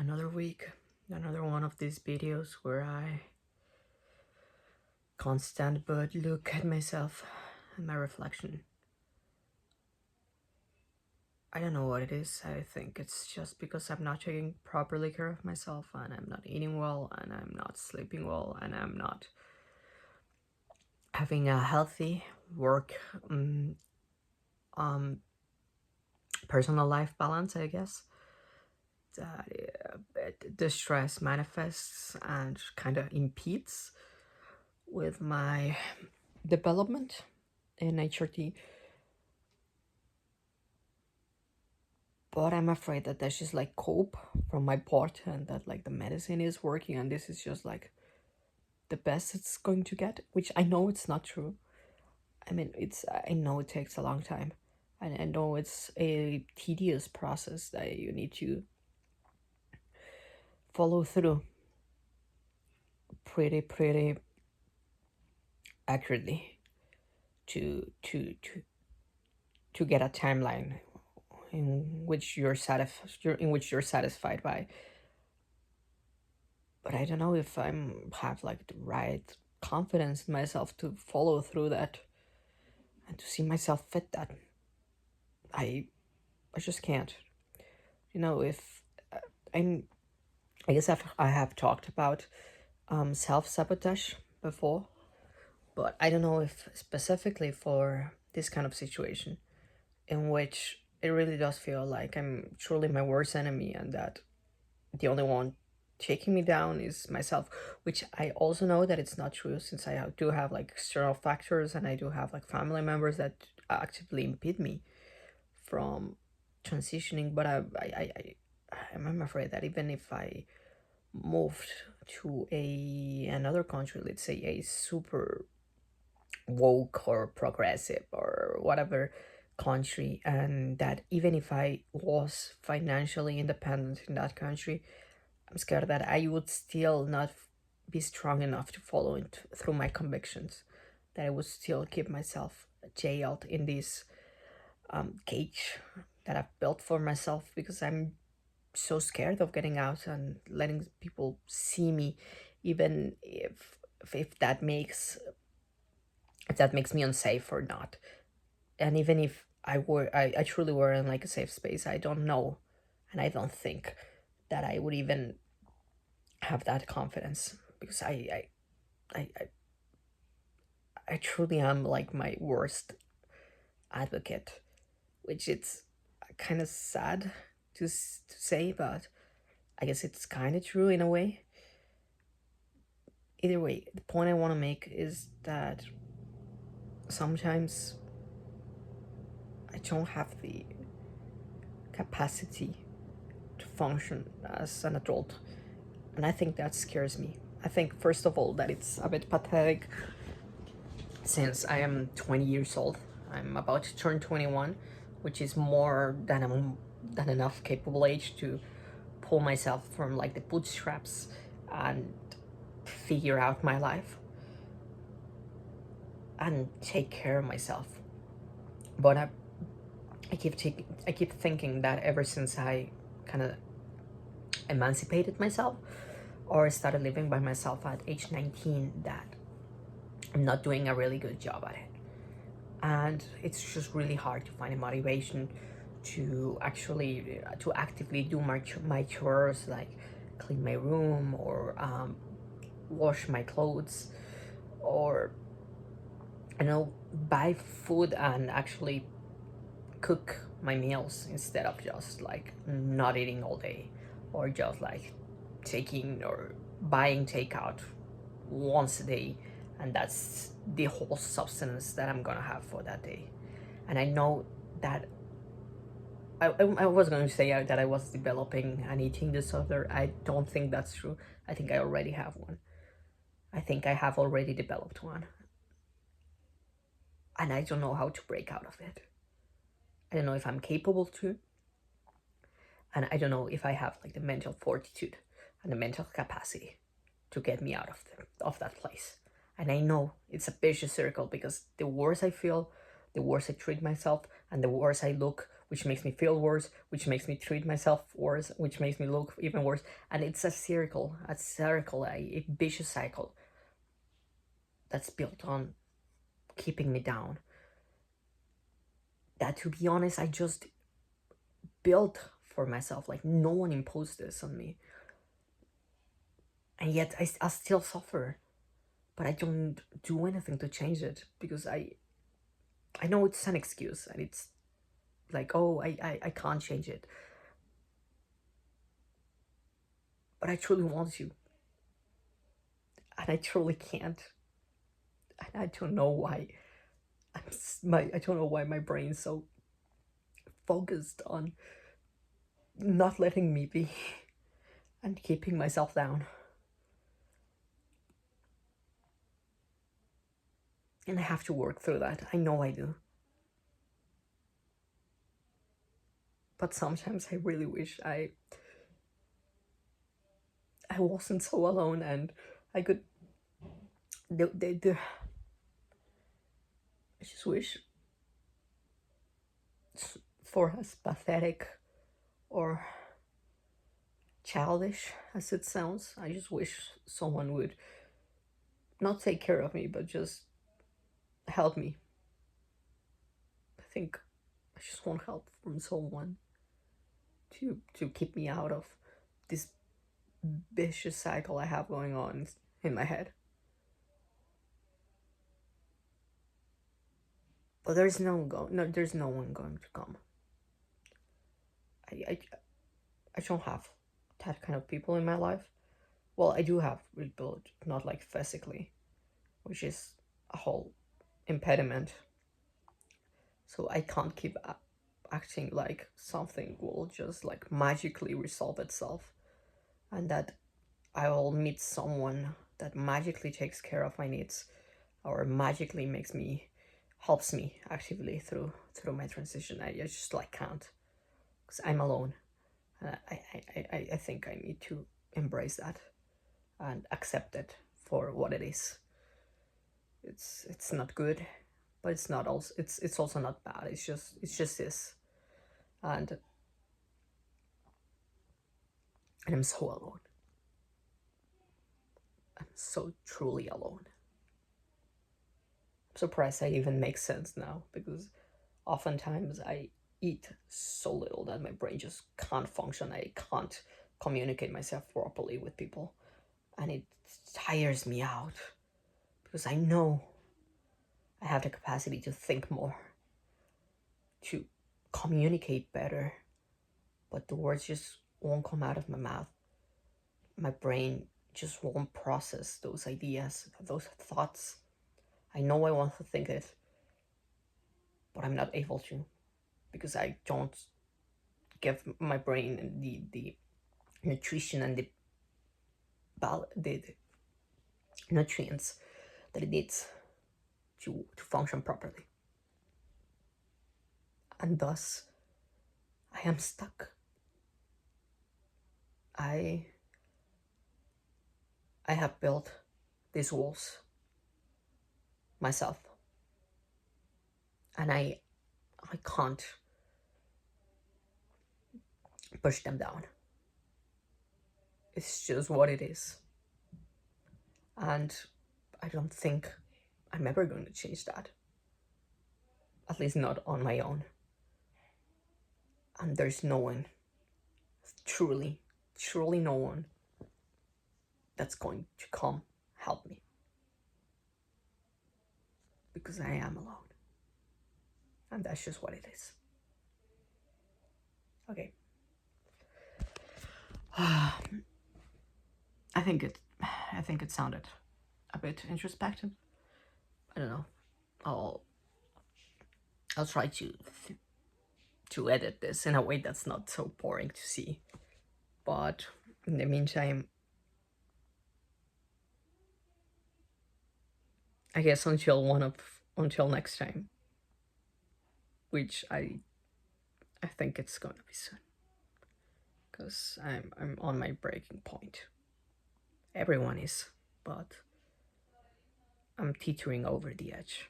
Another week, another one of these videos where I can't stand but look at myself and my reflection. I don't know what it is. I think it's just because I'm not taking properly care of myself, and I'm not eating well, and I'm not sleeping well, and I'm not having a healthy work um personal life balance, I guess. That the stress manifests and kind of impedes with my development in HRT, but I'm afraid that that's just like cope from my part, and that like the medicine is working, and this is just like the best it's going to get, which I know it's not true. I mean, I know it takes a long time, and I know it's a tedious process that you need to follow through pretty accurately to get a timeline in which you're satisfied by. But I don't know if I'm have like the right confidence in myself to follow through that and to see myself fit that. I I just can't. If uh, I'm I guess I have talked about self-sabotage before, but I don't know if specifically for this kind of situation in which it really does feel like I'm truly my worst enemy, and that the only one taking me down is myself, which I also know that it's not true, since do have like external factors, and I do have like family members that actively impede me from transitioning. But I'm afraid that even if I moved to a another country, let's say a super woke or progressive or whatever country, and that even if I was financially independent in that country, I'm scared that I would still not be strong enough to follow it through my convictions, that I would still keep myself jailed in this cage that I've built for myself, because I'm so scared of getting out and letting people see me, even if that makes me unsafe or not. And even if I truly were in like a safe space, I don't know, and I don't think that I would even have that confidence, because I, I, I truly am like my worst advocate, which it's kind of sad to say, but I guess it's kind of true in a way. Either way, the point I want to make is that sometimes I don't have the capacity to function as an adult, and I think that scares me. I think, first of all, that it's a bit pathetic, since I am 20 years old. I'm about to turn 21, which is more than enough capable age to pull myself from like the bootstraps and figure out my life and take care of myself. But I keep thinking that ever since I kind of emancipated myself or started living by myself at age 19, that I'm not doing a really good job at it. And it's just really hard to find a motivation to actually to actively do my chores, like clean my room, or wash my clothes, or buy food and actually cook my meals, instead of just like not eating all day, or just like taking or buying takeout once a day, and that's the whole substance that I'm gonna have for that day. And I know that I was going to say that I was developing an eating disorder. I don't think that's true. I think I already have one. I think I have already developed one, and I don't know how to break out of it. I don't know if I'm capable to, and I don't know if I have like the mental fortitude and the mental capacity to get me out of that place. And I know it's a vicious circle, because the worse I feel, the worse I treat myself, and the worse I look which makes me feel worse, which makes me treat myself worse, which makes me look even worse. And it's a vicious cycle that's built on keeping me down. That, to be honest, I just built for myself. Like, no one imposed this on me. And yet I still suffer. But I don't do anything to change it, because I know it's an excuse, and it's like, oh, I can't change it. But I truly want to. And I truly can't. And I don't know why. I don't know why my brain's so focused on not letting me be and keeping myself down. And I have to work through that. I know I do. But sometimes I really wish I wasn't so alone, and I could. I just wish, for as pathetic or childish as it sounds, I just wish someone would not take care of me, but just help me. I think I just want help from someone to keep me out of this vicious cycle I have going on in my head. But there's no one going to come. I, I, I don't have that kind of people in my life. Well, I do have people, not like physically, which is a whole impediment. So I can't keep acting like something will just like magically resolve itself, and that I will meet someone that magically takes care of my needs, or magically helps me actively through my transition. I just like can't, because I'm alone. I think I need to embrace that and accept it for what it is. It's not good, but it's not also it's also not bad. It's just this, and I'm so alone. I'm so truly alone. I'm surprised I even make sense now, because oftentimes I eat so little that my brain just can't function. I can't communicate myself properly with people, and it tires me out, because I know I have the capacity to think more, to communicate better, but the words just won't come out of my mouth. My brain just won't process those ideas, those thoughts. I know I want to think it, but I'm not able to, because I don't give my brain the nutrition and the nutrients that it needs to function properly. And thus, I am stuck. I have built these walls myself, and I can't push them down. It's just what it is, and I don't think I'm ever going to change that, at least not on my own. And there's no one, truly no one, that's going to come help me, because I am alone, and that's just what it is. Okay. I think it sounded a bit introspective. I don't know. I'll try to edit this in a way that's not so boring to see. But in the meantime, I guess until next time, which I think it's gonna be soon, because I'm on my breaking point. Everyone is, but I'm teetering over the edge.